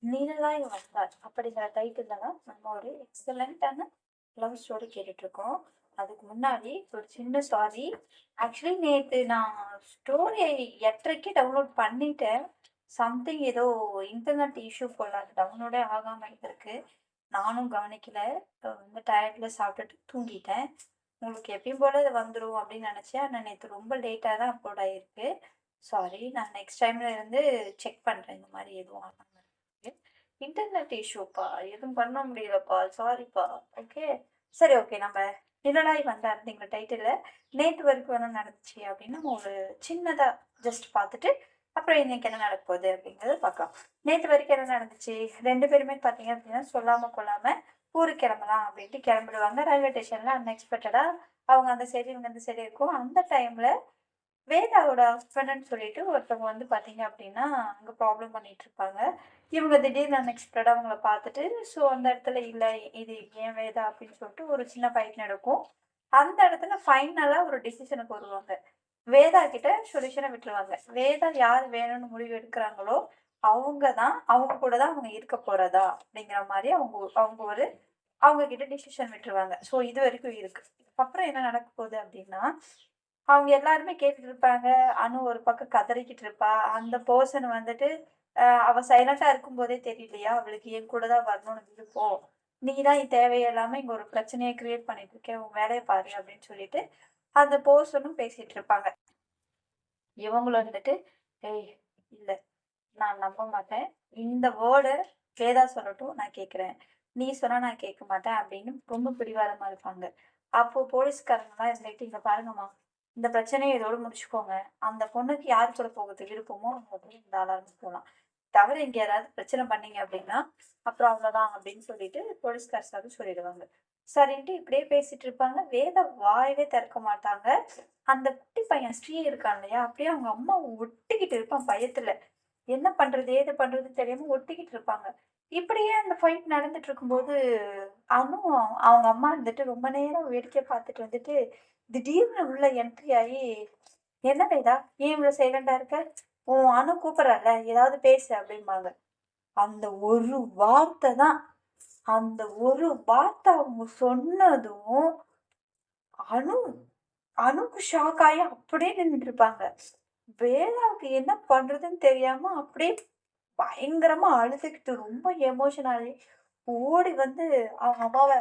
"நீனலாய் வந்தாய்" அப்படிங்கிற டைட்டில்ல தான் நம்ம ஒரு எக்ஸலண்ட்டான லவ் ஸ்டோரி கேட்டுட்ருக்கோம். அதுக்கு முன்னாடி ஒரு சின்ன சாரி. ஆக்சுவலி நேத்து நான் ஸ்டோரிய 8:30க்கே டவுன்லோட் பண்ணிட்டேன். சம்திங் ஏதோ இன்டர்நெட் இஷ்யூ போல அது டவுன்லோடே ஆகாம இருந்திருக்கு. நானும் கவனிக்கல. வந்து டயர்ட்ல சாப்பிட்டுட்டு தூங்கிட்டேன். உங்களுக்கு எப்பயும் போல இது வந்துரும் அப்படின்னு நெனச்சேன். ஆனா நேத்து ரொம்ப லேட்டா தான் அப்லோட் ஆயிருக்கு. சாரி. நான் நெக்ஸ்ட் டைம்ல இருந்து செக் பண்றேன். இந்த மாரி எதுவும் ஆகாம இருக்கு. இன்டர்நெட் இஷ்யூப்பா. எதுவும் பண்ண முடியலப்பா. சாரிப்பா. ஓகே. சரி, ஓகே. நம்ம "நிழலாய் வந்தார்" அப்படிங்கிற டைட்டில்ல நேத்து வரைக்கும் என்ன நடந்துச்சு அப்படின்னு நம்ம ஒரு சின்னதா ஜஸ்ட் பார்த்துட்டு, அப்புறம் இன்னைக்கு என்ன நடக்க போகுது அப்படிங்கிறத பார்க்கலாம். நேத்து வரைக்கும் என்ன நடந்துச்சு? 2 பேருமே பார்த்தீங்க அப்படின்னா, சொல்லாம கொள்ளாம ஊருக்கு கிளம்பலாம் அப்படின்ட்டு கிளம்பிடுவாங்க. ரயில்வே ஸ்டேஷன்ல அன்எக்ஸ்பெக்டடா அவங்க அந்த சைடு, இவங்க இந்த சைடு இருக்கும். அந்த டைம்ல வேதாவோட ஹஸ்பண்டுன்னு சொல்லிட்டு ஒருத்தவங்க வந்து பார்த்தீங்க அப்படின்னா, அங்க ப்ராப்ளம் பண்ணிட்டு இருப்பாங்க. இவங்க திடீர்னு அன்எக்ஸ்பெக்டடா அவங்கள பார்த்துட்டு, ஸோ அந்த இடத்துல இல்ல, இது ஏன் வேதா அப்படின்னு சொல்லிட்டு ஒரு சின்ன ஃபைட் நடக்கும். அந்த இடத்துல ஃபைனலா ஒரு டிசிஷனுக்கு வருவாங்க. வேதா கிட்ட சொல்யூஷன விட்டுருவாங்க. வேதா யார் வேணும்னு முடிவு எடுக்குறாங்களோ, அவங்க கூட தான் அவங்க இருக்க போறதா அப்படிங்கிற மாரி அவங்க அவங்க ஒரு அவங்க கிட்ட டிசிஷன் விட்டுருவாங்க. ஸோ இதுவரைக்கும் இருக்கு. இதுக்கப்புறம் என்ன நடக்க போகுது அப்படின்னா, அவங்க எல்லாருமே கேட்டுட்டு இருப்பாங்க. அனு ஒரு பக்கம் கதறிக்கிட்டு இருப்பா. அந்த பெர்சன் வந்துட்டு, அவ சைலன்ட்டா இருக்கும்போதே தெரியலையா, அவளுக்கு என் கூட தான் வரணும்னு விருப்பம். நீ தான் தேவையில்லாம இங்க ஒரு பிரச்சனைய கிரியேட் பண்ணிட்டு இருக்க. உன் வேலைய பாரு அப்படின்னு சொல்லிட்டு, அந்த பெர்சனும் பேசிட்டு இருப்பாங்க. இவங்களும் வந்துட்டு, "ஏய் இல்ல, நான் நம்ப மாட்டேன். இந்த வேர்ட வேதா சொல்லட்டும், நான் கேட்கிறேன். நீ சொன்னா நான் கேட்க மாட்டேன்" அப்படின்னு ரொம்ப பிடிவாதமா இருப்பாங்க. அப்போ போலீஸ்காரங்கலாம் இருந்துட்டு, "இங்க பாருங்கம்மா, இந்த பிரச்சனைய இதோட முடிச்சுக்கோங்க. அந்த பொண்ணுக்கு யார் கூட போகறதுக்கு விருப்பமோ அவங்க போய் தாராளமா போலாம். தவிர இங்க யாராவது பிரச்சனை பண்ணீங்க அப்படின்னா, அப்புறம் அவ்வளோதான்" அப்படின்னு சொல்லிட்டு போலீஸ்கார் சாரும் சொல்லிடுவாங்க. சரின்ட்டு இப்படியே பேசிட்டு இருப்பாங்க. வேதா வாயவே திறக்க மாட்டாங்க. அந்த குட்டி பையன் ஸ்ரீ இருக்கான் இல்லையா, அப்படியே அவங்க அம்மாவ ஒட்டிக்கிட்டு இருப்பான் பயத்துல. என்ன பண்றது? ஏது பண்றதுன்னு தெரியாம ஒட்டிக்கிட்டு இருப்பாங்க. இப்படியே அந்த ஃபைட் நடந்துட்டு இருக்கும்போது, அனு அவங்க அம்மா இருந்துட்டு ரொம்ப நேரம் வேடிக்கை பார்த்துட்டு வந்துட்டு, திடீர்னு உள்ள என்ட்ரி ஆயி, "என்ன வேதா? ஏன் இவ்ளோ சைலண்டா இருக்க? உன் அனு கூப்பிடுறால்ல, ஏதாவது பேசு" அப்படிம்பாங்க. அந்த ஒரு வார்த்தை தான். அந்த ஒரு வார்த்தை அவங்க சொன்னதும், அனு அனுக்கு ஷாக் ஆயி அப்படியே நின்னுட்டு இருப்பாங்க. வேதாவுக்கு என்ன பண்றதுன்னு தெரியாம அப்படியே பயங்கரமா அழுதுகிட்டு ரொம்ப எமோஷன் ஆயி ஓடி வந்து அவங்க அம்மாவ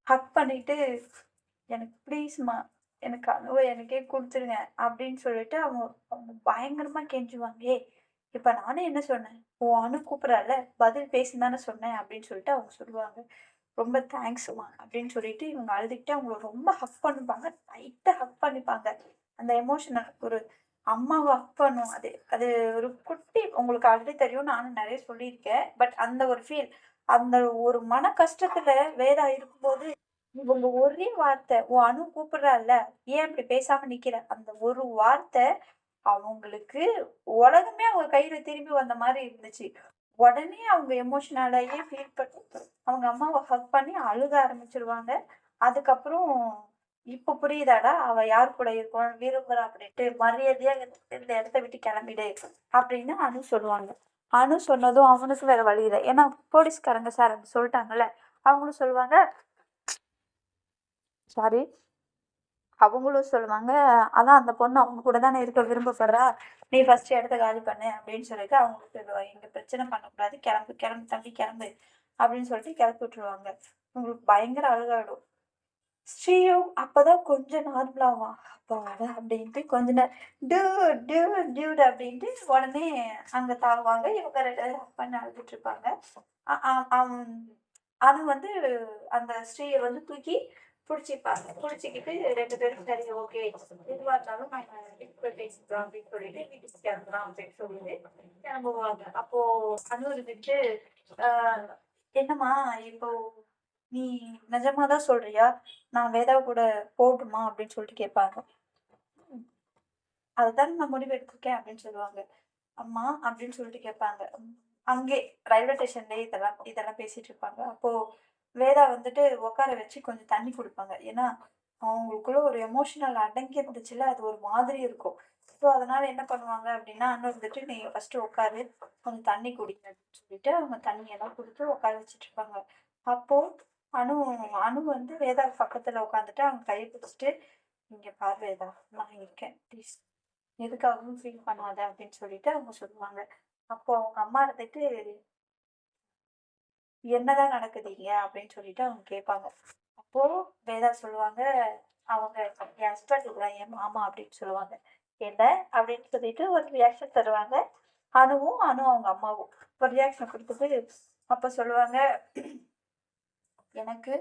ஹக் பண்ணிட்டு, "எனக்கு ப்ளீஸ்மா, எனக்கு அனுவ எனக்கே குடுத்துருங்க" அப்படின்னு சொல்லிட்டு அவங்க அவங்க பயங்கரமா கெஞ்சுவாங்க. "ஏய்! இப்ப நானே என்ன சொன்னேன்? உன் அனு கூப்பிடுறால்ல, பதில் பேசுன்னு தானே சொன்னேன்" அப்படின்னு சொல்லிட்டு அவங்க சொல்லுவாங்க. "ரொம்ப தேங்க்ஸ்மா" அப்படின்னு சொல்லிட்டு இவங்க அழுதுகிட்டு அவங்கள ரொம்ப ஹக் பண்ணிப்பாங்க. டைட்டா ஹக் பண்ணிப்பாங்க. அந்த எமோஷனல் ஒரு அம்மாவ ஹக் பண்ணும். அது அது ஒரு குட்டி உங்களுக்கு ஆல்ரெடி தெரியும். நானும் நெறைய சொல்லியிருக்கேன். பட் அந்த ஒரு ஃபீல் அந்த ஒரு மன கஷ்டத்துல வேதா இருக்கும்போது, இவங்க ஒரே வார்த்தை, "உன் அனு கூப்பிடுறால்ல, ஏன் இப்படி பேசாம நிக்கிற?" அந்த ஒரு வார்த்தை அவங்களுக்கு உலகமே அவங்க கையில திரும்பி வந்த மாரி இருந்துச்சு. உடனே அவங்க எமோஷனல் ஆயி ஃபீல் பண்ணி, அவங்க அம்மாவ ஹக் பண்ணி அழுக ஆரம்பிச்சுருவாங்க. அதுக்கப்புறம், "இப்ப புரியுதாடா? அவ யார் கூட இருக்கணும்னு விரும்புறா அப்படின்ட்டு. மரியாதையா இந்த இடத்த விட்டு கிளம்பிடு" அப்படின்னு அனு சொல்லுவாங்க. அனு சொன்னதும் அவனுக்கு வேற வழி இல்ல. ஏன்னா போலீஸ்காரங்க சார் அப்படி சொல்ட்டாங்கல்ல. அவங்களும் சொல்லுவாங்க, சாரி. அவங்களும் சொல்லுவாங்க, "அதான் அந்த பொண்ணு அவங்க கூட தானே இருக்க விருப்பப்படுறா. நீ ஃபர்ஸ்ட் இடத்த காலி பண்ணு" அப்படின்னு சொல்லிட்டு அவங்களுக்கு சொல்லுவாங்க. "இங்க பிரச்சனை பண்ணக்கூடாது. கிளம்பு, கிளம்பு தம்பி கிளம்பு" அப்படின்னு சொல்லிட்டு கிளப்பி விட்டுருவாங்க. உங்களுக்கு பயங்கர அழுகாயிடும். ஸ்ரீயும் அப்பதான் கொஞ்சம் நார்மல் ஆவான். அப்பாடா! அப்படின்ட்டு கொஞ்ச நேரம் "டூட், டூட், டூட்" அப்படின்ட்டு உடனே அங்க தாவுவாங்க. இவங்க 2 பேரும் ஹக் பண்ணி அழுதுட்டு இருப்பாங்க. அ அ அவன் அனு வந்து அந்த ஸ்ரீய வந்து தூக்கி புடிச்சுப்பாங்க. புடிச்சுக்கிட்டு 2 பேரும் சரி, ஓகே. எதுவா இருந்தாலும் நம்ம வீட்டுக்கு போய் பேசிக்கலாம் அப்படின்னு சொல்லிட்டு வீட்டுக்கு கிளம்பலாம் அப்படின்னு சொல்லிட்டு கிளம்புவாங்க. அப்போ அனு இருந்துட்டு, "ஆ என்னம்மா இப்போ நீ நிஜமா தான் சொல்றியா? நான் வேதா கூட போகட்டுமா?" அப்படின்னு சொல்லிட்டு கேட்பாங்க. "ம். அதுதானே நான் முடிவு எடுத்திருக்கேன்" அப்படின்னு சொல்லுவாங்க. "அம்மா" அப்படின்னு சொல்லிட்டு கேட்பாங்க. அங்கே ரயில்வே ஸ்டேஷன்லயே இதெல்லாம் இதெல்லாம் பேசிட்டு இருப்பாங்க. அப்போ வேதா வந்துட்டு உட்கார வச்சு கொஞ்சம் தண்ணி குடுப்பாங்க. ஏன்னா, அவங்களுக்குள்ள ஒரு எமோஷனல் அடங்கி இருந்துச்சுல்ல, அது ஒரு மாதிரி இருக்கும். ஸோ அதனால என்ன பண்ணுவாங்க அப்படின்னா, அண்ணன் வந்துட்டு "நீ ஃபர்ஸ்ட்டு உட்காரு, கொஞ்சம் தண்ணி குடி" அப்படின்னு சொல்லிட்டு அவங்க தண்ணியெல்லாம் குடுத்து உட்கார வச்சுட்டுருப்பாங்க. அப்போ அனு அனு வந்து வேதா பக்கத்துல உட்காந்துட்டு அவங்க கைய பிடிச்சுட்டு, "இங்க பாரு வேதா, நான் இருக்கேன். ப்ளீஸ் எதுக்காகவும் ஃபீல் பண்ணாத" அப்படின்னு சொல்லிட்டு அவங்க சொல்லுவாங்க. அப்போ அவங்க அம்மா இருந்துட்டு, "என்னதான் நடக்குது இங்க?" அப்படின்னு சொல்லிட்டு அவங்க கேட்பாங்க. அப்போ வேதா சொல்லுவாங்க, அவங்க "என் ஹஸ்பண்ட் இல்ல, என் மாமா" அப்படின்னு சொல்லுவாங்க. "என்ன?" அப்படின்னு சொல்லிட்டு ஒரு ரியாக்ஷன் தருவாங்க. அனு அவங்க அம்மாவும் ஒரு ரியாக்ஷன் குடுத்துட்டு, அப்ப சொல்லுவாங்க, "எனக்கு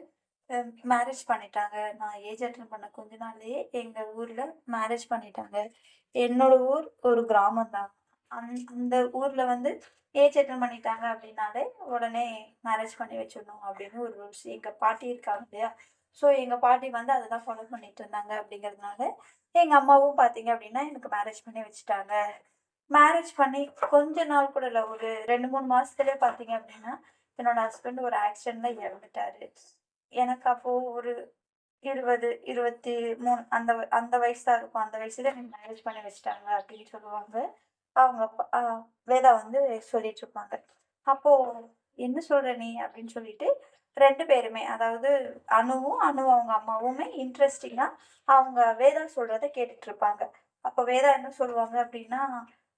மேரேஜ் பண்ணிட்டாங்க. நான் ஏஜ் அட்டெண்ட் பண்ண கொஞ்ச நாள்லயே எங்க ஊர்ல மேரேஜ் பண்ணிட்டாங்க. என்னோட ஊர் ஒரு கிராமம் தான். அந்த ஊர்ல வந்து ஏஜ் அட்டெண்ட் பண்ணிட்டாங்க அப்படின்னாலே, உடனே மேரேஜ் பண்ணி வச்சிடணும் அப்படின்னு ஒரு ரூல்ஸ். எங்க பாட்டி இருக்காங்க இல்லையா? ஸோ எங்க பாட்டி வந்து அத தான் ஃபாலோ பண்ணிட்டு இருந்தாங்க அப்படிங்கிறதுனால, எங்க அம்மாவும் பார்த்தீங்க அப்படின்னா, எனக்கு மேரேஜ் பண்ணி வச்சுட்டாங்க. மேரேஜ் பண்ணி கொஞ்ச நாள் கூட இல்ல. ஒரு 2, 3 மாசத்துலயே பார்த்தீங்க அப்படின்னா, என்னோட ஹஸ்பண்ட் ஒரு ஆக்சிடென்ட்ல இறந்துட்டாரு. எனக்கு அப்போ ஒரு 20, 23 அந்த வயசு தான் இருக்கும். அந்த வயசுல எனக்கு மேரேஜ் பண்ணி வச்சுட்டாங்க அப்படின்னு சொல்லுவாங்க. அவங்க அப்பா வேதா வந்து சொல்லிட்டுருப்பாங்க. அப்போ "என்ன சொல்ற நீ?" அப்படின்னு சொல்லிட்டு 2 பேருமே, அதாவது அனு அவங்க அம்மாவுமே இன்ட்ரெஸ்டிங்கா அவங்க வேதா சொல்றத கேட்டுட்டுருப்பாங்க. அப்போ வேதா என்ன சொல்லுவாங்க அப்படின்னா,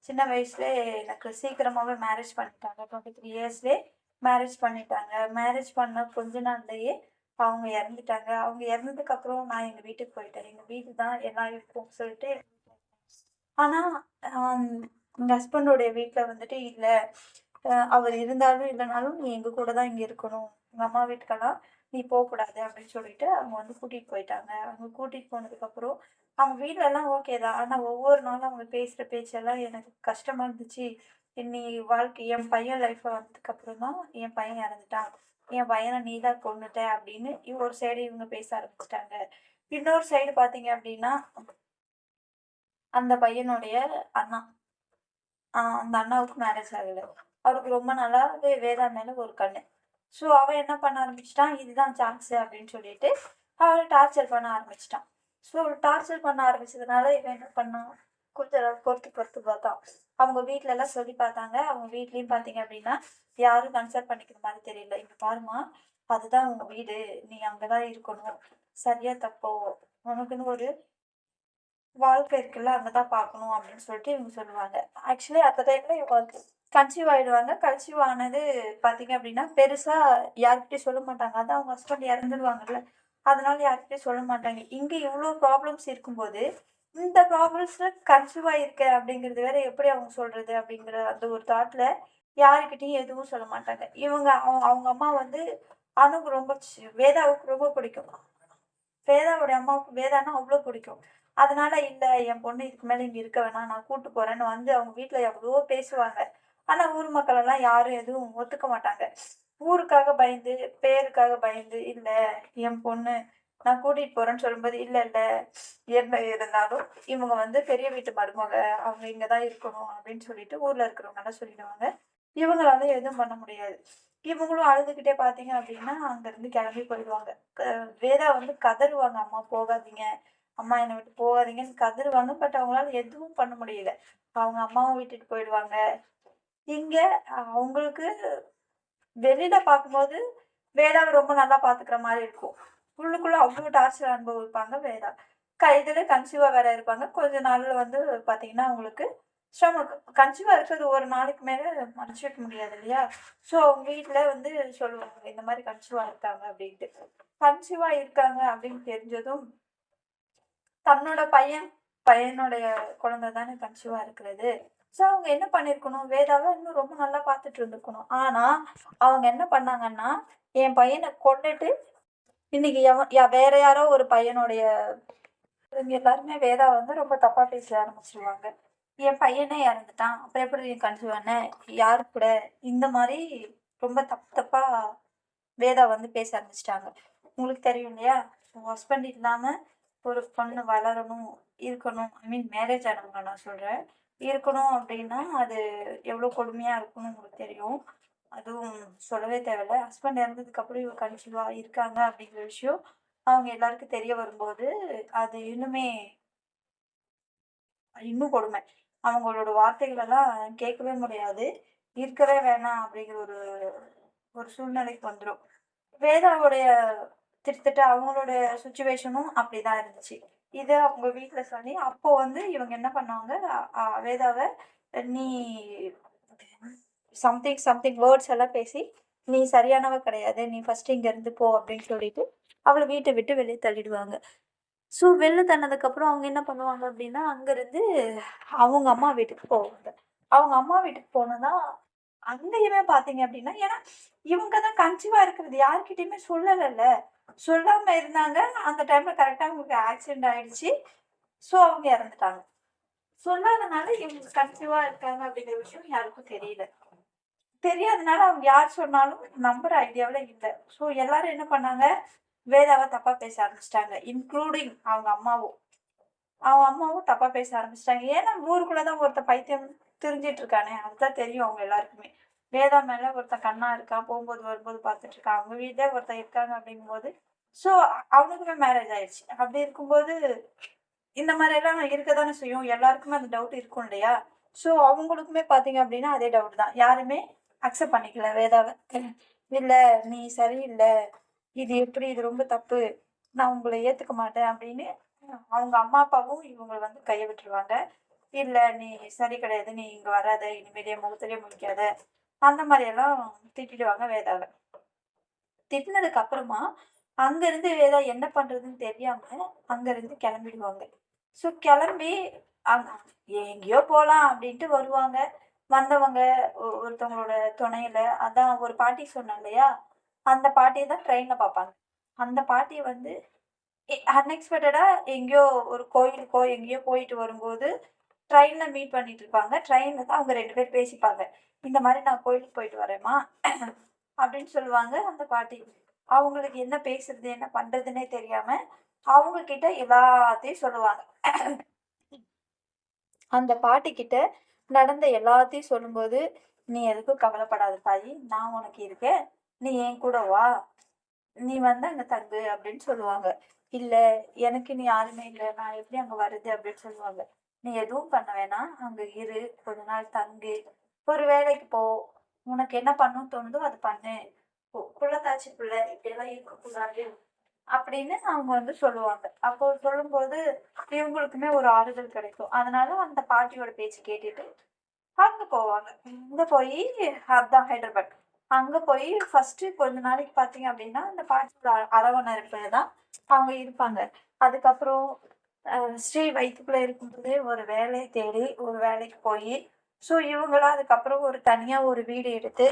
"சின்ன வயசுலயே எனக்கு சீக்கிரமாவே மேரேஜ் பண்ணிட்டாங்க. 23 இயர்ஸ்லயே மேரேஜ் பண்ணிட்டாங்க. மேரேஜ் பண்ண கொஞ்ச நாள்லயே அவங்க இறந்துட்டாங்க. அவங்க இறந்ததுக்கப்புறம் நான் எங்க வீட்டுக்கு போயிட்டேன். எங்க வீடு தான் எல்லாம் இருக்கும்னு சொல்லிட்டு." ஆனா, அம் எங்க ஹஸ்பண்டோடைய வீட்ல வந்துட்டு இல்ல. அவர் இருந்தாலும் இல்லனாலும் நீ எங்க கூட தான் இங்க இருக்கணும். எங்க அம்மா வீட்டுக்கெல்லாம் நீ போக்கூடாது அப்படின்னு சொல்லிட்டு அவங்க வந்து கூட்டிட்டு போயிட்டாங்க. அவங்க கூட்டிட்டு போனதுக்கப்புறம் அவங்க வீட்லலாம் ஓகே தான். ஆனா ஒவ்வொரு நாளும் அவங்க பேசுற பேச்செல்லாம் எனக்கு கஷ்டமா இருந்துச்சு. நீ என் பையன் லைஃப்ல வந்ததுக்கப்புறம் தான் என் பையன் இறந்துட்டான். என் பையன நீ தான் கொன்னுட்ட அப்படின்னு ஒரு சைடு இவங்க பேச ஆரம்பிச்சுட்டாங்க. இன்னொரு சைடு பார்த்தீங்க அப்படின்னா, அந்த பையனுடைய அண்ணா. அந்த அண்ணாவுக்கு மேரேஜ் ஆகல. அவருக்கு ரொம்ப நாளாவே வேதா மேல ஒரு கண்ணு. ஸோ அவன் என்ன பண்ண ஆரம்பிச்சுட்டான், இதுதான் சான்ஸு அப்படின்னு சொல்லிட்டு, அவள டார்ச்சர் பண்ண ஆரம்பிச்சுட்டான். ஸோ டார்ச்சர் பண்ண ஆரம்பிச்சதுனால இவன் என்ன பண்ணான், கொஞ்ச நாள் பொறுத்து பொறுத்து பார்த்தான். அவங்க வீட்லலாம் சொல்லி பார்த்தாங்க. அவங்க வீட்லயும் பார்த்தீங்க அப்படின்னா, யாரும் கன்சல்ட் பண்ணிக்கிற மாரி தெரியல. "இங்க பாரும்மா, அதுதான் உங்க வீடு. நீ அங்க தான் இருக்கணும். சரியா தப்போ, உனக்குன்னு ஒரு வாழ்க்கை இருக்குல்ல, அங்க தான் பார்க்கணும்" அப்படின்னு சொல்லிட்டு இவங்க சொல்லுவாங்க. ஆக்சுவலி அந்த டைம்ல இவங்க வந்து கன்சீவ் ஆயிடுவாங்க. கன்சீவ் ஆனது பார்த்தீங்க அப்படின்னா, பெருசா யார்கிட்டயும் சொல்ல மாட்டாங்க. அதான் அவங்க ஹஸ்பண்ட் இறந்துடுவாங்கல்ல. அதனால யார்கிட்டயும் சொல்ல மாட்டாங்க. இங்க இவ்ளோ ப்ராப்ளம்ஸ் இருக்கும்போது, இந்த ப்ராப்ளம்ஸ்ல கன்சீவ் ஆயிருக்கேன் அப்படிங்கிறது வேற எப்படி அவங்க சொல்றது? அப்படிங்கிற அந்த ஒரு தாட்ல யாருகிட்டயும் எதுவும் சொல்ல மாட்டாங்க. அவங்க அம்மா வந்து அனுக்கு ரொம்ப வேதாவுக்கு ரொம்ப பிடிக்கும். வேதாவோட அம்மாவுக்கு வேதான்னா அவ்ளோ பிடிக்கும். அதனால இல்ல என் பொண்ணு இதுக்கு மேல இங்க இருக்க வேணாம். நான் கூட்டு போறேன்னு வந்து அவங்க வீட்ல எவ்வளவோ பேசுவாங்க. ஆனா ஊர் மக்கள் எல்லாம் யாரும் எதுவும் ஒத்துக்க மாட்டாங்க. ஊருக்காக பயந்து, பேருக்காக பயந்து, இல்ல என் பொண்ணு நான் கூட்டிட்டு போறேன்னு சொல்லும்போது, இல்ல இல்ல என்ன இருந்தாலும் இவங்க வந்து பெரிய வீட்டு மருமக. அவங்க இங்க தான் இருக்கணும் அப்படின்னு சொல்லிட்டு ஊர்ல இருக்கிறவங்கலாம் சொல்லிடுவாங்க. இவங்களால எதுவும் பண்ண முடியாது. இவங்களும் அழுதுகிட்டே பார்த்தீங்க அப்படின்னா, அங்கருந்து கிளம்பி போயிடுவாங்க. வேதா வந்து கதறுவாங்க, "அம்மா போகாதீங்க. அம்மா என்னை விட்டு போகாதீங்கன்னு" கதறுவாங்க. பட் அவங்களால எதுவும் பண்ண முடியல. அவங்க அம்மாவும் விட்டுட்டு போயிடுவாங்க. இங்க அவங்களுக்கு வெளியில பார்க்கும்போது வேதாவ ரொம்ப நல்லா பார்த்துக்கிற மாரி இருக்கும். உள்ளுக்குள்ள அவ்ளோ டார்ச்சர் அனுபவிப்பாங்க வேதா. இதுல கன்சீவா வேற இருப்பாங்க. கொஞ்ச நாள்ல வந்து பார்த்தீங்கன்னா, அவங்களுக்கு ஸ்டொமக் கன்சீவா இருக்கிறது ஒரு நாளைக்கு மேல மறைச்சு வைக்க முடியாது இல்லையா? ஸோ அவங்க வீட்ல வந்து சொல்லுவாங்க, இந்த மாரி கன்சீவா இருக்காங்க அப்படின்ட்டு. கன்சீவா இருக்காங்க அப்படின்னு தெரிஞ்சதும், தன்னோட பையனுடைய குழந்தை தானே கன்சீவா இருக்கிறது. ஸோ அவங்க என்ன பண்ணியிருக்கணும், வேதாவ இன்னும் ரொம்ப நல்லா பார்த்துட்டு இருந்திருக்கணும். ஆனா, அவங்க என்ன பண்ணாங்கன்னா, என் பையன கொன்னுட்டு இன்னைக்கு வேற யாரோ ஒரு பையனுடைய இவங்க எல்லாருமே வேதா வந்து ரொம்ப தப்பா பேச ஆரம்பிச்சுருவாங்க. என் பையனே இறந்துட்டான். அப்புறம் எப்படி நீ கன்சீவ் ஆன? யாரு கூட? இந்த மாரி ரொம்ப தப்பு தப்பா வேதா வந்து பேச ஆரம்பிச்சுட்டாங்க. உங்களுக்கு தெரியும் இல்லையா? ஹஸ்பண்ட் இல்லாம ஒரு பொண்ணு வளரணும், இருக்கணும். ஐ மீன் மேரேஜ் ஆனவங்க நான் சொல்றேன். இருக்கணும் அப்படின்னா, அது எவ்வளோ கொடுமையா இருக்கும்னு உங்களுக்கு தெரியும். அதுவும் சொல்லவே தேவையில்ல. ஹஸ்பண்ட் இறந்ததுக்கு அப்புறம் இவ கன்சீவா இருக்காங்க அப்படிங்கிற விஷயம் அவங்க எல்லாருக்கும் தெரிய வரும்போது அது இன்னும் கொடுமை. அவங்களோட வார்த்தைகள் எல்லாம் கேட்கவே முடியாது. இருக்கவே வேணாம் அப்படிங்கிற ஒரு ஒரு சூழ்நிலைக்கு வந்துரும். வேதாவுடைய கிட்டத்தட்ட அவங்களோட சிச்சுவேஷனும் அப்படிதான் இருந்துச்சு. இத அவங்க வீட்ல சொல்லி, அப்போ வந்து இவங்க என்ன பண்ணாங்க, வேதாவ நீ சம்திங் சம்திங் வேர்ட்ஸ் எல்லாம் பேசி, "நீ சரியானவ கிடையாது. நீ ஃபர்ஸ்ட் இங்க இருந்து போ" அப்படின்னு சொல்லிட்டு, அவள வீட்ட விட்டு வெளிய தள்ளிடுவாங்க. ஸோ வெளில தள்ளனதுக்கப்புறம் அவங்க என்ன பண்ணுவாங்க அப்படின்னா, அங்கருந்து அவங்க அம்மா வீட்டுக்கு போவாங்க. அவங்க அம்மா வீட்டுக்கு போனோன்னா, அங்கேயுமே பார்த்தீங்க அப்படின்னா, ஏன்னா இவங்க தான் கன்சீவா இருக்கிறது யார்கிட்டயுமே சொல்லலல்ல. சொல்லாம இருந்தாங்க. அந்த டைம்ல கரெக்ட்டா அவங்களுக்கு ஆக்சிடென்ட் ஆயிடுச்சு. ஸோ அவங்க இறந்துட்டாங்க. சொல்லாதனால இவங்க கன்சீவா இருக்காங்க அப்படிங்கிற விஷயம் யாருக்கும் தெரியல. தெரியாதனால அவங்க யார் சொன்னாலும் நம்புற ஐடியாவுல இல்ல. ஸோ எல்லாரும் என்ன பண்ணாங்க, வேதாவ தப்பா பேச ஆரம்பிச்சுட்டாங்க. இன்க்ளூடிங் அவங்க அம்மாவும். அவங்க அம்மாவும் தப்பா பேச ஆரம்பிச்சுட்டாங்க. ஏன்னா ஊருக்குள்ள தான் ஒருத்தன் பைத்தியம் திரிஞ்சிட்டு இருக்கானே, அதுதான் தெரியும் அவங்க எல்லாருக்குமே. வேதா மேல ஒருத்தன் கண்ணா இருக்கான், போகும்போது வரும்போது பார்த்துட்டு இருக்கான். அவங்க வீட்ல ஒருத்தன் இருக்காங்க அப்படிங்கும்போது, ஸோ அவனுக்குமே மேரேஜ் ஆயிடுச்சு. அப்படி இருக்கும்போது இந்த மாதிரி எல்லாம் இருக்கதானே செய்யும். எல்லாருக்குமே அந்த டவுட் இருக்கும் இல்லையா? ஸோ அவங்களுக்குமே பார்த்தீங்க அப்படின்னா அதே டவுட் தான். யாருமே அக்செப்ட் பண்ணிக்கல வேதாவ. இல்ல நீ சரியில்ல. இது எப்படி? இது ரொம்ப தப்பு. நான் உங்கள ஏத்துக்க மாட்டேன் அப்படின்னு அவங்க அம்மா, அப்பாவும் இவங்கள வந்து கைய விட்டுருவாங்க. இல்ல நீ சரி கிடையாது. நீ இங்க வராத. இனிமேல் என் முகத்திலேயே முழிக்காத. அந்த மாரியெல்லாம் திட்டிடுவாங்க வேதாவ. திட்டினதுக்கு அப்புறமா அங்கருந்து வேதா என்ன பண்றதுன்னு தெரியாம அங்கருந்து கிளம்பிடுவாங்க. ஸோ கிளம்பி அங் எங்கேயோ போலாம் அப்படின்ட்டு வருவாங்க. வந்தவங்க ஒருத்தவங்களோட துணையில அதான் ஒரு பாட்டி சொன்னேன் இல்லையா? அந்த பாட்டிய தான் ட்ரெயின்ல பார்ப்பாங்க. அந்த பாட்டிய வந்து அன்எக்ஸ்பெக்டடா எங்கேயோ ஒரு கோயிலுக்கோ எங்கேயோ போயிட்டு வரும்போது ட்ரெயின்ல மீட் பண்ணிட்டு இருப்பாங்க. ட்ரெயின்ல தான் அவங்க 2 பேரும் பேசிப்பாங்க. இந்த மாரி நான் கோயிலுக்கு போயிட்டு வரேம்மா அப்படின்னு சொல்லுவாங்க அந்த பாட்டி. அவங்களுக்கு என்ன பேசுறது, என்ன பண்றதுன்னே தெரியாம அவங்க கிட்ட எல்லாத்தையும் சொல்லுவாங்க. அந்த பாட்டி கிட்ட நடந்த எல்லாத்தையும் சொல்லும்போது, "நீ எதுக்கும் கவலைப்படாத தாயி, நான் உனக்கு இருக்கேன். நீ என் கூட வா. நீ வந்து அங்க தங்கு" அப்படின்னு சொல்லுவாங்க. "இல்ல, எனக்குன்னு யாருமே இல்ல. நான் எப்படி அங்க வர்றது?" அப்படின்னு சொல்லுவாங்க. "நீ எதுவும் பண்ண வேணாம். அங்க இரு. கொஞ்ச நாள் தங்கு. ஒரு வேலைக்கு போ. உனக்கு என்ன பண்ணணும்னு தோணுதோ அது பண்ணு. புள்ளத்தாச்சி புள்ள இப்படியெல்லாம் இருக்கக்கூடாது." அப்படின்னு அவங்க வந்து சொல்லுவாங்க. அப்போ சொல்லும்போது இவங்களுக்குமே ஒரு ஆறுதல் கிடைக்கும். அதனால அந்த பாட்டியோட பேச்சு கேட்டுட்டு அங்க போவாங்க. அங்க போயி அதான் ஹைதராபாத். அங்க போய் ஃபர்ஸ்ட்டு கொஞ்ச நாளைக்கு பார்த்தீங்க அப்படின்னா, அந்த பாட்டியோட அரவணைப்புல தான் அவங்க இருப்பாங்க. அதுக்கப்புறம் ஸ்ரீ வயித்துக்குள்ள இருக்கும்போதே ஒரு வேலைய தேடி ஒரு வேலைக்கு போயி, ஸோ இவங்களா அதுக்கப்புறம் ஒரு தனியா ஒரு வீடு எடுத்து,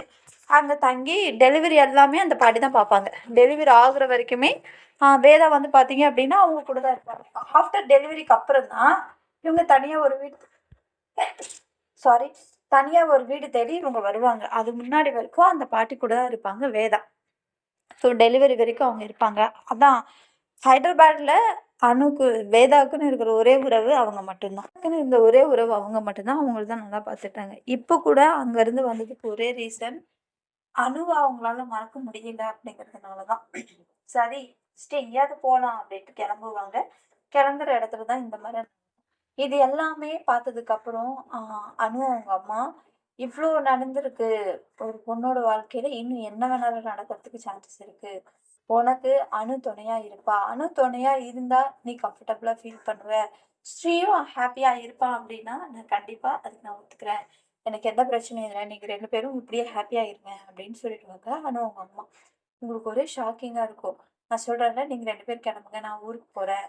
அங்க தங்கி டெலிவரி எல்லாமே அந்த பாட்டி தான் பார்ப்பாங்க. டெலிவரி ஆகுற வரைக்குமே வேதா வந்து பார்த்தீங்க அப்படின்னா, அவங்க கூட தான் இருப்பாங்க. ஆஃப்டர் டெலிவரிக்கு அப்புறம் தான் இவங்க தனியா ஒரு வீடு சாரி தனியா ஒரு வீடு தேடி இவங்க வருவாங்க. அது முன்னாடி வரைக்கும் அந்த பாட்டி கூட தான் இருப்பாங்க வேதா. ஸோ டெலிவரி வரைக்கும் அவங்க இருப்பாங்க. அதான் ஹைதராபாத்ல அணுக்கு வேதாவுக்குன்னு இருக்கிற ஒரே உறவு அவங்க மட்டும்தான். இந்த ஒரே உறவு அவங்க மட்டும்தான். அவங்கள தான் நல்லா பார்த்துட்டாங்க. இப்போ கூட அங்கேருந்து வந்ததுக்கு ஒரே ரீசன் அணுவ அவங்களால மறக்க முடியல அப்படிங்கிறதுனால தான். சரி ஃபர்ஸ்ட் எங்கேயாவது போலாம் அப்படின்ட்டு கிளம்புவாங்க. கிளம்புற இடத்துல தான் இந்த மாதிரி இது எல்லாமே பார்த்ததுக்கப்புறம் அனு அவங்க அம்மா இவ்வளோ நடந்திருக்கு. ஒரு பொண்ணோட வாழ்க்கையில இன்னும் என்ன வேணாலும் நடக்கிறதுக்கு சான்சஸ் இருக்கு. உனக்கு அணு துணையா இருப்பா. அணு துணையா இருந்தா நீ கம்ஃபர்டபுளா ஃபீல் பண்ணுவ. ஸ்ரீயும் ஹாப்பியா இருப்பான் அப்படின்னா நான் கண்டிப்பா அதுக்கு நான் ஒத்துக்கிறேன். எனக்கு எந்த பிரச்சனையும் இல்லை. நீங்க 2 பேரும் இப்படியே ஹாப்பியா இருங்க அப்படின்னு சொல்லிடுவாங்க அனு அவங்க அம்மா. உங்களுக்கு ஒரே ஷாக்கிங்கா இருக்கும். நான் சொல்றேன்ல நீங்க 2 பேரும் கிளம்புங்க. நான் ஊருக்கு போறேன்.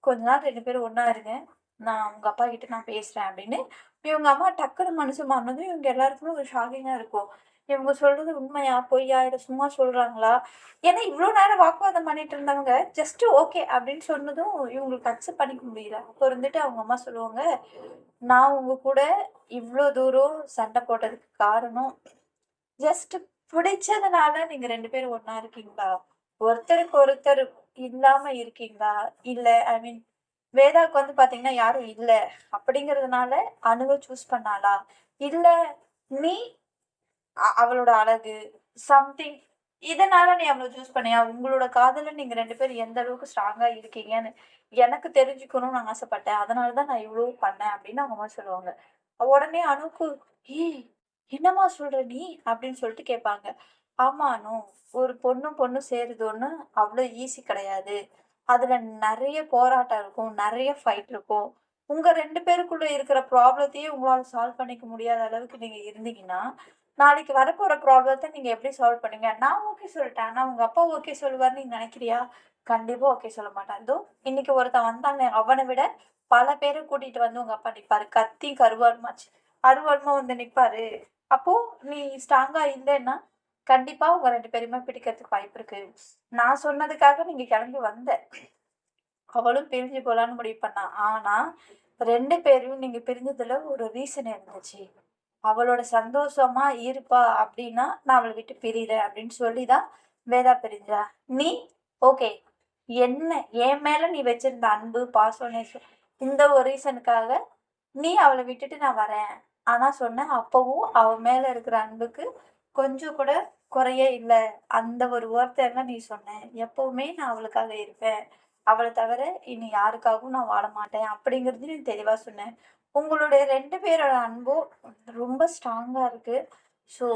கொஞ்ச நாள் 2 பேரும் ஒண்ணா இருங்க. நான் உங்க அப்பா கிட்ட நான் பேசுறேன் அப்படின்னு. இவங்க அம்மா டக்குனு மனசு மாறுனதும் இவங்க எல்லாருக்குமே ஒரு ஷாக்கிங்கா இருக்கும். இவங்க சொல்றது உண்மையா? பொய்யா? இல்ல சும்மா சொல்றாங்களா? ஏன்னா இவ்ளோ நேரம் வாக்குவாதம் பண்ணிட்டு இருந்தவங்க, ஜஸ்ட் ஓகே அப்படின்னு சொன்னதும் இவங்களுக்கு அக்செப்ட் பண்ணிக்க முடியல. அப்போ இருந்துட்டு அவங்க அம்மா சொல்லுவாங்க, "நான் உங்க கூட இவ்ளோ தூரம் சண்டை போட்டதுக்கு காரணம், ஜஸ்ட் பிடிச்சதுனால நீங்க 2 பேரும் ஒண்ணா இருக்கீங்களா? ஒருத்தருக்கு ஒருத்தர் இல்லாம இருக்கீங்களா? இல்ல ஐ மீன் வேதாவுக்கு வந்து பாத்தீங்கன்னா யாரும் இல்ல அப்படிங்கிறதுனால அணுவ சூஸ் பண்ணாளா? இல்ல நீ அவளோட அழகு சம்திங் இதனால நீ அவள சூஸ் பண்ணியா? உங்களோட காதல்ல நீங்க 2 பேரும் எந்த அளவுக்கு ஸ்ட்ராங்கா இருக்கீங்கன்னு எனக்கு தெரிஞ்சுக்கணும்னு நான் ஆசைப்பட்டேன். அதனால தான் நான் இவ்ளோ பண்ணேன் அப்படின்னு அவங்க அம்மா சொல்லுவாங்க. உடனே அனுக்கு, "ஏய்! என்னம்மா சொல்ற நீ?" அப்படின்னு சொல்லிட்டு கேட்பாங்க. "ஆமா அனு, ஒரு பொண்ணும் பொண்ணும் சேருது ஒண்ணும் அவ்ளோ ஈஸி கிடையாது. அதுல நெறைய போராட்டம் இருக்கும். நெறைய ஃபைட் இருக்கும். உங்க 2 பேருக்குள்ள இருக்கிற ப்ராப்ளத்தையே உங்களால சால்வ் பண்ணிக்க முடியாத அளவுக்கு நீங்க இருந்தீங்கன்னா, நாளைக்கு வரப்போற ப்ராப்ளத்த நீங்க எப்படி சால்வ் பண்ணுவீங்க? நான் ஓகே சொல்லிட்டேன். ஆனா உங்க அப்பா ஓகே சொல்லுவாருன்னு நீ நினைக்கிறியா? கண்டிப்பா ஓகே சொல்ல மாட்டான். இதோ இன்னைக்கு ஒருத்தன் வந்தானே, அவன விட பல பேர கூட்டிட்டு வந்து உங்க அப்பா நிப்பாரு. கத்தி கருவாடுமாச்சு. அருவாளுமா வந்து நிப்பாரு. அப்போ நீ ஸ்ட்ராங்கா இல்லன்னா, கண்டிப்பா உங்க 2 பேரையுமே பிடிக்கிறதுக்கு வாய்ப்பு இருக்கு. நான் சொன்னதுக்காக நீங்க கிளம்பி வந்த. அவளும் பிரிஞ்சு போலான்னு முடிவு பண்ணா. ஆனா 2 பேரையும் நீங்க பிரிஞ்சதுல ஒரு ரீசன் இருந்துச்சு. அவளோட சந்தோஷமா இருப்பா அப்படின்னா, நான் அவள விட்டு பிரியறேன் அப்படின்னு சொல்லி தான் வேதா பிரிஞ்சா. நீ ஓகே. என்ன என் மேல நீ வச்சிருந்த அன்பு, பாசம், நேசம் இந்த ஒரு ரீசனுக்காக நீ அவள விட்டுட்டு நான் வரேன். ஆனா சொன்னேன், அப்பவும் அவ மேல இருக்கிற அன்புக்கு கொஞ்சம் கூட குறையே இல்ல. அந்த ஒரு வார்த்தையெல்லாம் நீ சொன்ன. எப்பவுமே நான் அவளுக்காக இருப்பேன். அவள தவிர இனி யாருக்காகவும் நான் வாழ மாட்டேன். அப்படிங்கிறதையும் நீ தெளிவா சொன்ன. உங்களுடைய 2 பேரோட அன்பும் ரொம்ப ஸ்ட்ராங்கா இருக்கு. ஸோ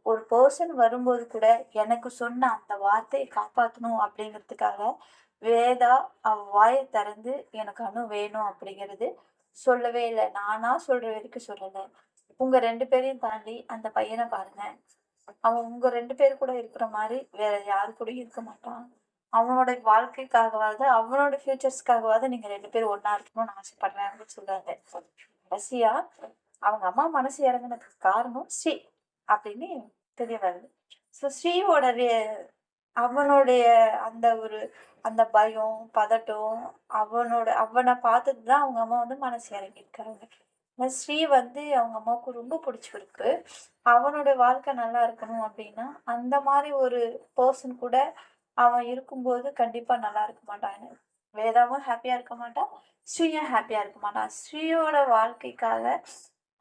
ஒரு பெர்சன் வரும்போது கூட எனக்கு சொன்ன அந்த வார்த்தைய காப்பாத்தணும் அப்படிங்கிறதுக்காக, வேதா அவ வாய திறந்து எனக்கு அனு வேணும் அப்படிங்கிறது சொல்லவே இல்ல. நானா சொல்ற வரைக்கும் சொல்லல. உங்க 2 பேரையும் தாண்டி அந்த பையன பாருங்க. அவன் உங்க 2 பேர் கூட இருக்கிற மாரி வேற யாரு கூடயும் இருக்க மாட்டான். அவனோட வாழ்க்கைக்காகவாவது, அவனோட ஃபியூச்சர்ஸ்க்காகவாவது நீங்க 2 பேரும் ஒண்ணா இருக்கணும்னு ஆசைப்படுறேன் அப்படின்னு சொல்றாங்க. கடைசியா அவங்க அம்மா மனசு இறங்குனதுக்கு காரணம் ஸ்ரீ அப்படின்னு தெரிய வருது. ஸோ ஸ்ரீயோட அவனுடைய அந்த ஒரு அந்த பயம், பதட்டம், அவன பார்த்துட்டு தான் அவங்க அம்மா வந்து மனசு இறங்கியிருக்காங்க. ஸ்ரீ வந்து அவங்க அம்மாவுக்கு ரொம்ப பிடிச்சிருக்கு. அவனோட வாழ்க்கை நல்லா இருக்கணும் அப்படின்னா, அந்த மாரி ஒரு பெர்சன் கூட அவன் இருக்கும்போது கண்டிப்பா நல்லா இருக்க மாட்டான். வேதாவும் ஹேப்பியா இருக்க மாட்டா. ஸ்ரீயும் ஹேப்பியா இருக்க மாட்டான். ஸ்ரீயோட வாழ்க்கைக்காக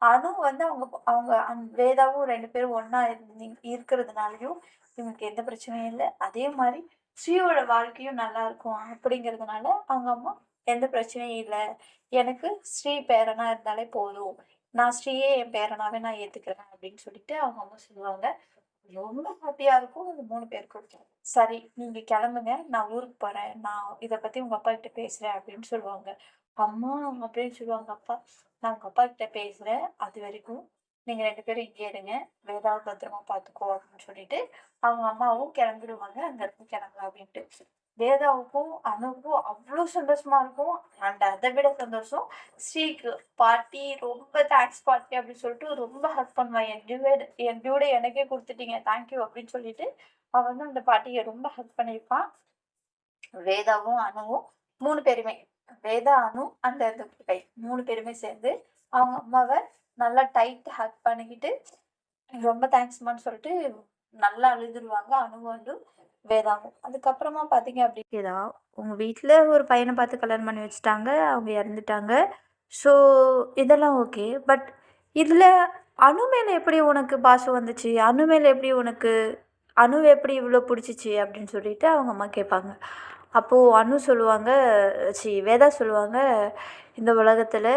அனு வந்து அவங்க அவங்க வேதாவும் 2 பேரும் ஒண்ணா இருக்கிறதுனாலயும் இவனுக்கு எந்த பிரச்சனையும் இல்ல. அதே மாரி ஸ்ரீயோட வாழ்க்கையும் நல்லா இருக்கும் அப்படிங்கிறதுனால அவங்க அம்மா எந்த பிரச்சனையும் இல்ல. எனக்கு ஸ்ரீ பேரனா இருந்தாலே போதும். நான் ஸ்ரீயே என் பேரனாவே நான் ஏத்துக்கிறேன் அப்படின்னு சொல்லிட்டு அவங்க அம்மா சொல்லுவாங்க. ரொம்ப ஹாப்பியா இருக்கும் அந்த 3 பேருக்கும். சரி நீங்க கிளம்புங்க. நான் ஊருக்கு போறேன். நான் இத பத்தி உங்க அப்பா கிட்ட பேசுறேன் அப்படின்னு சொல்லுவாங்க. அம்மா அப்படின்னு சொல்லுவாங்க அப்பா. நான் உங்க அப்பா கிட்ட பேசுறேன். அது வரைக்கும் நீங்க 2 பேரும் இங்கே இருங்க. வேதாவ பத்திரமா பார்த்துக்கோ அப்படின்னு சொல்லிட்டு அவங்க அம்மாவும் கிளம்பிடுவாங்க. அங்க இருந்து கிளம்பலாம் அப்படின்ட்டு. வேதாவுக்கும் அனுவுக்கும் அவ்வளோ சந்தோஷமா இருக்கும். அண்ட் அதை விட சந்தோஷம் ஸ்ரீக்கு. பாட்டி ரொம்ப தேங்க்ஸ் பாட்டி அப்படின்னு சொல்லிட்டு ரொம்ப ஹெல்ப் பண்ணுவான். என் டியூட எனக்கே கொடுத்துட்டீங்க தேங்க்யூ அப்படின்னு சொல்லிட்டு அவன் வந்து அந்த பாட்டியை ரொம்ப ஹெல்ப் பண்ணியிருப்பான். வேதாவும் அனுவும் 3 பேருமே வேதா, அனு அந்த அந்த கை 3 பேருமே சேர்ந்து அவங்க அம்மாவை நல்லா டைட் ஹக் பண்ணிக்கிட்டு ரொம்ப தேங்க்ஸ்மான்னு சொல்லிட்டு நல்லா அழுதுருவாங்க அனு வந்து வேதாவும். அதுக்கப்புறமா பார்த்தீங்க அப்படின்னா உங்க வீட்டில் ஒரு பையனை பார்த்து கல்யாணம் பண்ணி வச்சுட்டாங்க. அவங்க இறந்துட்டாங்க. ஸோ இதெல்லாம் ஓகே. பட் இதில் அனு மேலே எப்படி உனக்கு பாசம் வந்துச்சு? அனு மேலே எப்படி உனக்கு அனு எப்படி இவ்வளோ பிடிச்சிச்சு அப்படின்னு சொல்லிட்டு அவங்க அம்மா கேட்பாங்க. அப்போது அனு சொல்லுவாங்க, வேதா சொல்லுவாங்க, இந்த உலகத்தில்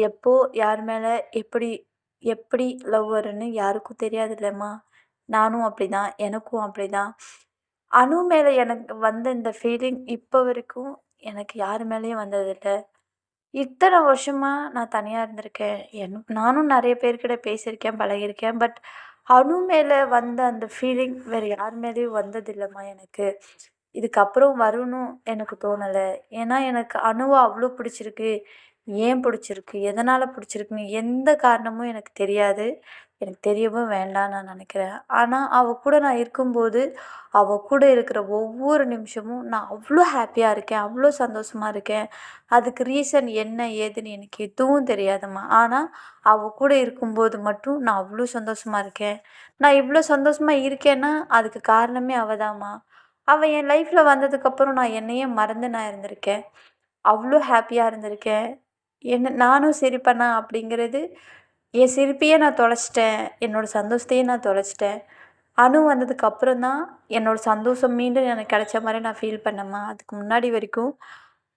எப்போ யார் மேலே எப்படி எப்படி லவ் வரும்னு யாருக்கும் தெரியாதுல்லம்மா. நானும் அப்படிதான். எனக்கும் அப்படிதான். அனு மேலே எனக்கு வந்த இந்த ஃபீலிங் இப்போ வரைக்கும் எனக்கு யார் மேலேயும் வந்ததில்ல. இத்தனை வருஷமா நான் தனியா இருந்திருக்கேன். நானும் நெறைய பேர்கிட்ட பேசியிருக்கேன், பழகியிருக்கேன். பட் அனு மேல வந்த அந்த ஃபீலிங் வேற யார் மேலயும் வந்ததில்லம்மா எனக்கு. இதுக்கப்புறம் வரும்னும் எனக்கு தோணல. ஏன்னா எனக்கு அனுவ அவ்ளோ பிடிச்சிருக்கு. ஏன் பிடிச்சிருக்கு? எதனால பிடிச்சிருக்குன்னு எந்த காரணமும் எனக்கு தெரியாது. எனக்கு தெரியவும் வேண்டான்னு நான் நெனைக்கிறேன். ஆனா அவ கூட நான் இருக்கும்போது, அவ கூட இருக்கிற ஒவ்வொரு நிமிஷமும் நான் அவ்ளோ ஹேப்பியா இருக்கேன். அவ்ளோ சந்தோஷமா இருக்கேன். அதுக்கு ரீசன் என்ன ஏதுன்னு எனக்கு எதுவும் தெரியாதும்மா. ஆனா, அவ கூட இருக்கும்போது மட்டும் நான் அவ்ளோ சந்தோஷமா இருக்கேன். நான் இவ்ளோ சந்தோஷமா இருக்கேன்னா, அதுக்கு காரணமே அவ தாம்மா. அவ என் லைஃப்ல வந்ததுக்கப்புறம் நான் என்னையே மறந்து நான் இருந்திருக்கேன். அவ்ளோ ஹேப்பியா இருந்திருக்கேன். நானும் சிரிப்பேனா அப்படிங்கிறது, என் சிரிப்பையே நான் தொலைச்சிட்டேன். என்னோட சந்தோஷத்தையே நான் தொலைச்சிட்டேன். அணு வந்ததுக்கு அப்புறம் தான் என்னோட சந்தோஷம் மீண்டும் எனக்கு கிடைச்ச மாரி நான் ஃபீல் பண்ணேம்மா. அதுக்கு முன்னாடி வரைக்கும்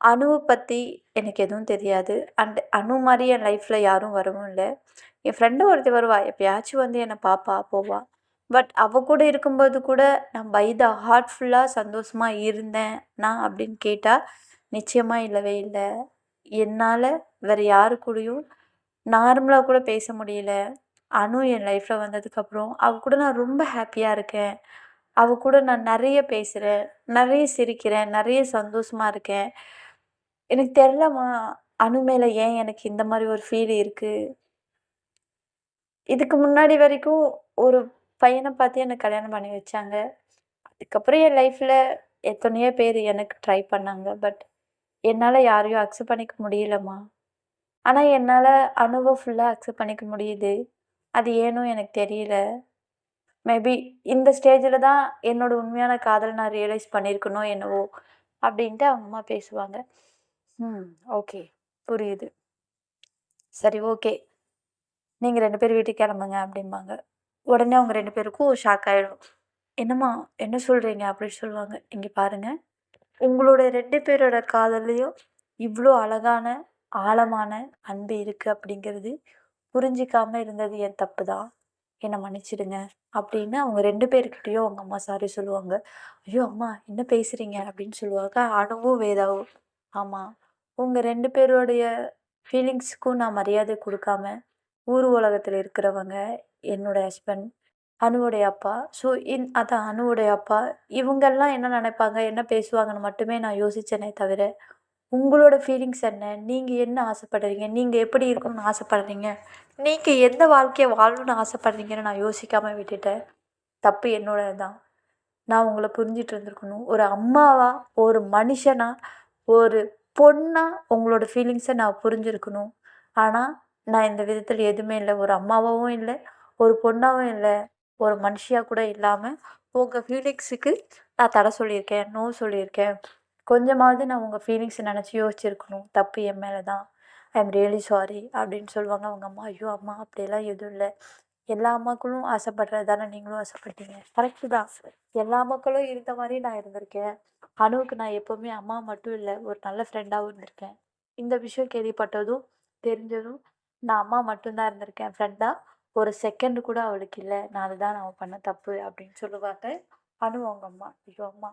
அணுவ பத்தி எனக்கு எதுவும் தெரியாது. அண்ட் அணு மாரி என் லைஃப்ல யாரும் வரவும் இல்ல. என் ஃப்ரெண்டு ஒருத்தி வருவா. எப்பயாச்சும் வந்து என்ன பாப்பா, போவா. பட் அவ கூட இருக்கும்போது கூட நான் பை த ஹார்ட் ஃபுல்லா சந்தோஷமா இருந்தேனா அப்படின்னு கேட்டா, நிச்சயமா இல்லவே இல்ல. என்னால வேற யாரு கூடயும் நார்மலா கூட பேச முடியல. அனு என் லைஃப்ல வந்ததுக்கப்புறம், அவ கூட நான் ரொம்ப ஹேப்பியா இருக்கேன். அவ கூட நான் நெறைய பேசுறேன், நெறைய சிரிக்கிறேன், நெறைய சந்தோஷமா இருக்கேன். எனக்கு தெரியலம்மா, அனு மேல ஏன் எனக்கு இந்த மாரி ஒரு ஃபீல் இருக்கு. இதுக்கு முன்னாடி வரைக்கும் ஒரு பையன பார்த்து எனக்கு கல்யாணம் பண்ணி வச்சாங்க. அதுக்கப்புறம் என் லைஃப்ல எத்தனையோ பேர் எனக்கு ட்ரை பண்ணாங்க. பட் என்னால யாரையும் அக்செப்ட் பண்ணிக்க முடியலம்மா. ஆனா என்னால அனுவ ஃபுல்லா அக்செப்ட் பண்ணிக்க முடியுது. அது ஏனோ எனக்கு தெரியல. மேபி இந்த ஸ்டேஜில தான் என்னோட உண்மையான காதல் நான் ரியலைஸ் பண்ணியிருக்கனோ என்னவோ! அப்டின்ட்டு அவங்க அம்மா பேசுவாங்க. ம். ஓகே. புரியுது. சரி ஓகே. நீங்க 2 பேரும் வீட்டுக்கு கெளம்புங்க அப்டிம்பாங்க. உடனே அவங்க 2 பேருக்கும் ஷாக் ஆயிடும். என்னம்மா என்ன சொல்றீங்க? அப்டின்னு சொல்லுவாங்க. இங்க பாருங்க. உங்களோட 2 பேரோட காதல்லயும் இவ்ளோ அழகான, ஆழமான அன்பு இருக்கு அப்டிங்கிறது புரிஞ்சுக்காம இருந்தது என் தப்பு தான். என்ன மன்னிச்சிடுங்க. அப்படின்னு அவங்க 2 பேர்கிட்டயும் அவங்க அம்மா சாரி சொல்லுவாங்க. ஐயோ! அம்மா என்ன பேசுறீங்க? அப்படின்னு சொல்லுவாங்க. அணுவும், வேதாவும். ஆமா. உங்க 2 பேருடைய ஃபீலிங்ஸ்க்கும் நான் மரியாதை குடுக்காம, ஊர் உலகத்துல இருக்கிறவங்க, என்னோட ஹஸ்பண்ட், அனுவோடைய அப்பா. ஸோ அதான் அனுவோடைய அப்பா. இவங்கெல்லாம் என்ன நெனைப்பாங்க? என்ன பேசுவாங்கன்னு மட்டுமே நான் யோசிச்சேனே தவிர, உங்களோட ஃபீலிங்ஸ் என்ன? நீங்க என்ன ஆசைப்படுறீங்க? நீங்க எப்படி இருக்கணும்னு ஆசைப்படுறீங்க? நீங்க எந்த வாழ்க்கைய வாழணும்னு ஆசைப்படுறீங்கன்னு நான் யோசிக்காம விட்டுட்டேன். தப்பு என்னோடது தான். நான் உங்கள புரிஞ்சுட்டு இருந்திருக்கணும். ஒரு அம்மாவா, ஒரு மனுஷனா, ஒரு பொண்ணா உங்களோட ஃபீலிங்ஸ நான் புரிஞ்சிருக்கணும். ஆனா, நான் இந்த விதத்தில எதுவுமே இல்ல. ஒரு அம்மாவாவும் இல்ல, ஒரு பொண்ணாவும் இல்ல, ஒரு மனுஷியா கூட இல்லாம, உங்க ஃபீலிங்ஸுக்கு நான் தடை சொல்லியிருக்கேன். நோ சொல்லியிருக்கேன். கொஞ்சமாவது நான் உங்க ஃபீலிங்ஸ நெனச்சு யோசிச்சிருக்கணும். தப்பு என் மேல தான். ஐ அம் ரியலி சாரி அப்படின்னு சொல்லுவாங்க அவங்க அம்மா. ஐயோ! அம்மா அப்படியெல்லாம் எதுவும் இல்ல. எல்லா அம்மாக்களும் ஆசைப்படுறது தானே நீங்களும் ஆசைப்பட்டீங்க. கரெக்ட்டு தான். எல்லா மக்களும் இருந்த மாரி நான் இருந்திருக்கேன். அனுவுக்கு நான் எப்பவுமே அம்மா மட்டும் இல்ல, ஒரு நல்ல ஃப்ரெண்டாவும் இருந்திருக்கேன். இந்த விஷயம் கேள்விப்பட்டதும், தெரிஞ்சதும் நான் அம்மா மட்டும் தான் இருந்திருக்கேன் ஃப்ரெண்டா. ஒரு செகண்ட் கூட அவளுக்கு இல்ல. நான் அதுதான் நான் பண்ண தப்பு அப்படின்னு சொல்லுவாங்க. அனு அவங்க அம்மா. ஐயோ! அம்மா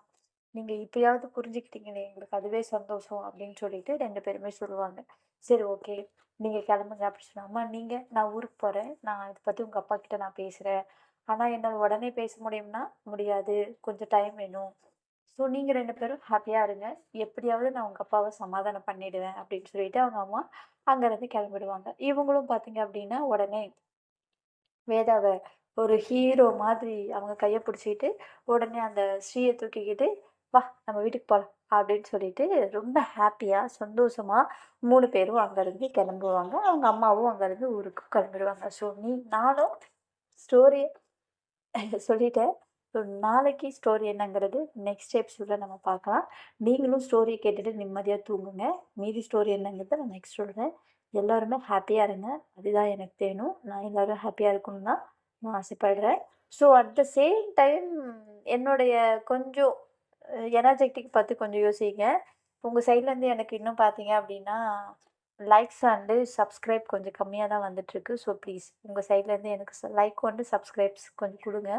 நீங்க இப்பயாவது புரிஞ்சுக்கிட்டீங்களே எங்களுக்கு அதுவே சந்தோஷம் அப்படின்னு சொல்லிட்டு 2 பேருமே சொல்லுவாங்க. சரி ஓகே. நீங்க கிளம்புங்க அப்படி சொன்னா, அம்மா நீங்க நான் ஊருக்கு போறேன். நான் இத பத்தி உங்க அப்பா கிட்ட நான் பேசுறேன். ஆனா என்னால உடனே பேச முடியும்னா, முடியாது. கொஞ்சம் டைம் வேணும். ஸோ நீங்க 2 பேரும் ஹாப்பியா இருங்க. எப்படியாவது நான் உங்க அப்பாவ சமாதானம் பண்ணிடுவேன் அப்படின்னு சொல்லிட்டு அவங்க அம்மா அங்கருந்து கிளம்பிடுவாங்க. இவங்களும் பார்த்தீங்க அப்படின்னா, உடனே வேதாவ ஒரு ஹீரோ மாதிரி அவங்க கைய பிடிச்சிக்கிட்டு, உடனே அந்த ஸ்ரீய தூக்கிக்கிட்டு, "வா நம்ம வீட்டுக்கு போலாம்" அப்படின்னு சொல்லிட்டு ரொம்ப ஹாப்பியா, சந்தோஷமா 3 பேரும் அங்கருந்து கிளம்புவாங்க. அவங்க அம்மாவும் அங்கருந்து ஊருக்கு கிளம்பிடுவாங்க. ஸோ நானும் ஸ்டோரிய சொல்லிட்டேன். ஸோ நாளைக்கு ஸ்டோரி என்னங்கிறது நெக்ஸ்ட் எபிசோட்ல நம்ம பார்க்கலாம். நீங்களும் ஸ்டோரிய கேட்டுட்டு நிம்மதியா தூங்குங்க. மீதி ஸ்டோரி என்னங்கிறத நான் நெக்ஸ்ட் சொல்றேன். எல்லாருமே ஹாப்பியா இருங்க. அதுதான் எனக்கு வேணும். நான் எல்லாரும் ஹாப்பியா இருக்கணும்னு தான் நான் ஆசைப்படுறேன். So at the same time என்னுடைய கொஞ்சம் எனர்ஜெட்டிக் பத்தி கொஞ்சம் யோசிங்க. உங்க சைட்லேருந்து எனக்கு இன்னும் பார்த்தீங்க அப்படின்னா, லைக்ஸ் அண்டு சப்ஸ்கிரைப் கொஞ்சம் கம்மியா தான் வந்துட்டுருக்கு. ஸோ ப்ளீஸ் உங்க சைட்லேருந்து எனக்கு லைக் அண்டு சப்ஸ்கிரைப்ஸ் கொஞ்சம் குடுங்க.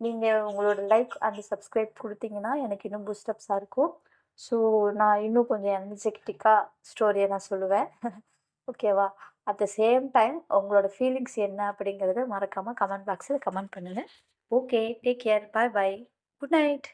நீங்க உங்களோட லைக் அண்ட் சப்ஸ்கிரைப் குடுத்தீங்கன்னா, எனக்கு இன்னும் பூஸ்டப்ஸா இருக்கும். ஸோ நான் இன்னும் கொஞ்சம் எனர்ஜெட்டிக்கா ஸ்டோரிய நான் சொல்லுவேன். ஓகேவா? அட் த சேம் டைம் உங்களோட ஃபீலிங்ஸ் என்ன அப்படிங்கிறத மறக்காம கமெண்ட் பாக்ஸில கமெண்ட் பண்ணுங்க. Okay. Take care. Bye bye. Good night.